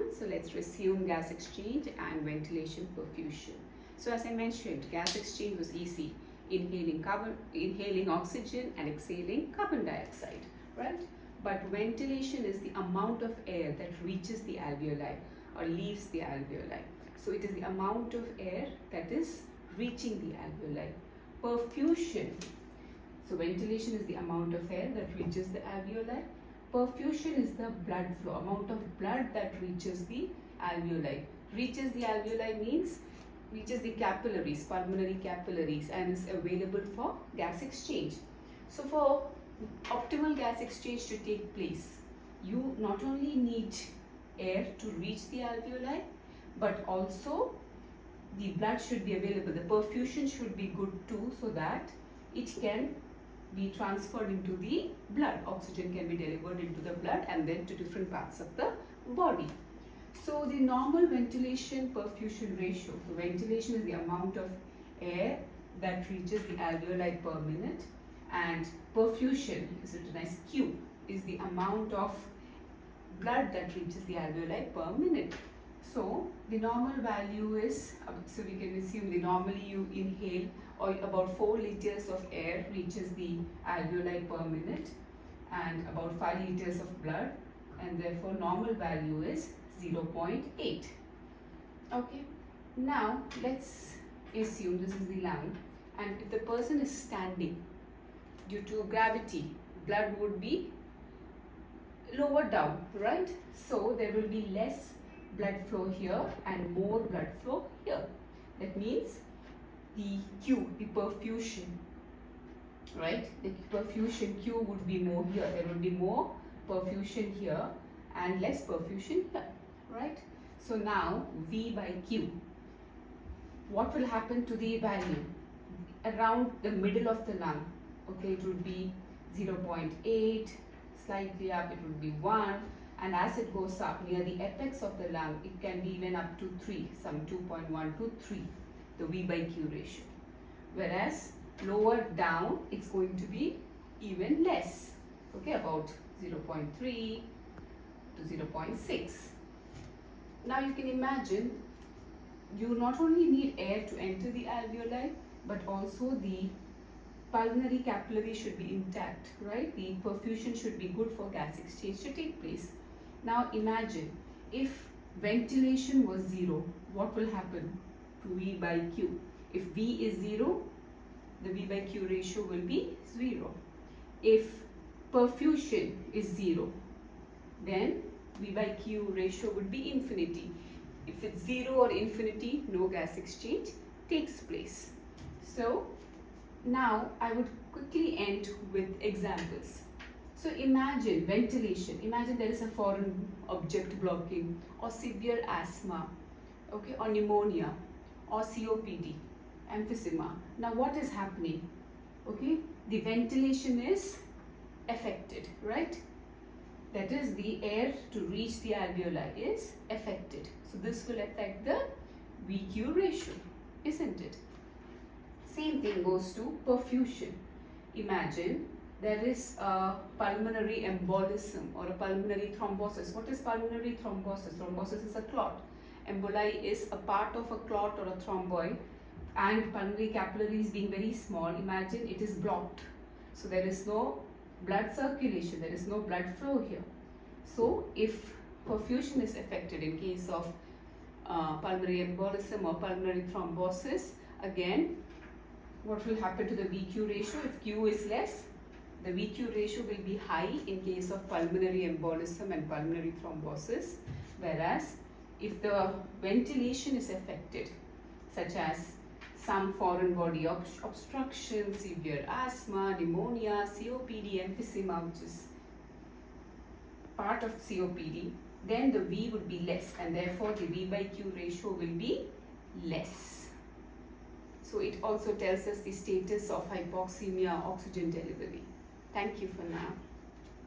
everyone. So let's resume gas exchange and ventilation perfusion. So as I mentioned, gas exchange was easy. Inhaling oxygen and exhaling carbon dioxide, right? But ventilation is the amount of air that reaches the alveoli or leaves the alveoli. So it is the amount of air that is reaching the alveoli. Perfusion. So ventilation is the amount of air that reaches the alveoli. Perfusion is the blood flow, amount of blood that reaches the alveoli. Reaches the alveoli means reaches the capillaries, pulmonary capillaries, and is available for gas exchange. So for optimal gas exchange to take place, you not only need air to reach the alveoli, but also the blood should be available. The perfusion should be good too, so that it can be transferred into the blood. Oxygen can be delivered into the blood and then to different parts of the body. So the normal ventilation perfusion ratio. So ventilation is the amount of air that reaches the alveoli per minute, and perfusion is written as Q, is the amount of blood that reaches the alveoli per minute. So the normal value is, so we can assume the normally you inhale or about 4 liters of air reaches the alveoli per minute and about 5 liters of blood, and therefore normal value is 0.8. Okay, now let's assume this is the lung, and if the person is standing, due to gravity, blood would be lower down, right? So there will be less blood flow here and more blood flow here. That means the Q, the perfusion, right? The perfusion Q would be more here. There would be more perfusion here and less perfusion here, right? So now V by Q, what will happen to the value? Around the middle of the lung, okay, it would be 0.8, slightly up it would be 1, and as it goes up near the apex of the lung, it can be even up to 3, some 2.1 to 3, the V by Q ratio. Whereas lower down, it's going to be even less, okay, about 0.3 to 0.6. Now you can imagine, you not only need air to enter the alveoli, but also the pulmonary capillary should be intact, right? The perfusion should be good for gas exchange to take place. Now imagine if ventilation was 0, what will happen to V by Q? If V is 0, the V by Q ratio will be 0. If perfusion is 0, then V by Q ratio would be infinity. If it's 0 or infinity, no gas exchange takes place. So now I would quickly end with examples. So imagine ventilation, imagine there is a foreign object blocking, or severe asthma, okay, or pneumonia, or COPD, emphysema. Now what is happening? Okay, the ventilation is affected, right? That is, the air to reach the alveoli is affected. So this will affect the VQ ratio, isn't it? Same thing goes to perfusion. Imagine there is a pulmonary embolism or a pulmonary thrombosis. What is pulmonary thrombosis? Thrombosis is a clot. Emboli is a part of a clot or a thromboid, and pulmonary capillaries being very small, imagine it is blocked. So there is no blood circulation, there is no blood flow here. So if perfusion is affected in case of pulmonary embolism or pulmonary thrombosis, again, what will happen to the VQ ratio? If Q is less, the VQ ratio will be high in case of pulmonary embolism and pulmonary thrombosis. Whereas if the ventilation is affected, such as some foreign body obstruction, severe asthma, pneumonia, COPD, emphysema, which is part of COPD, then the V would be less, and therefore the V by Q ratio will be less. So it also tells us the status of hypoxemia oxygen delivery. Thank you for now.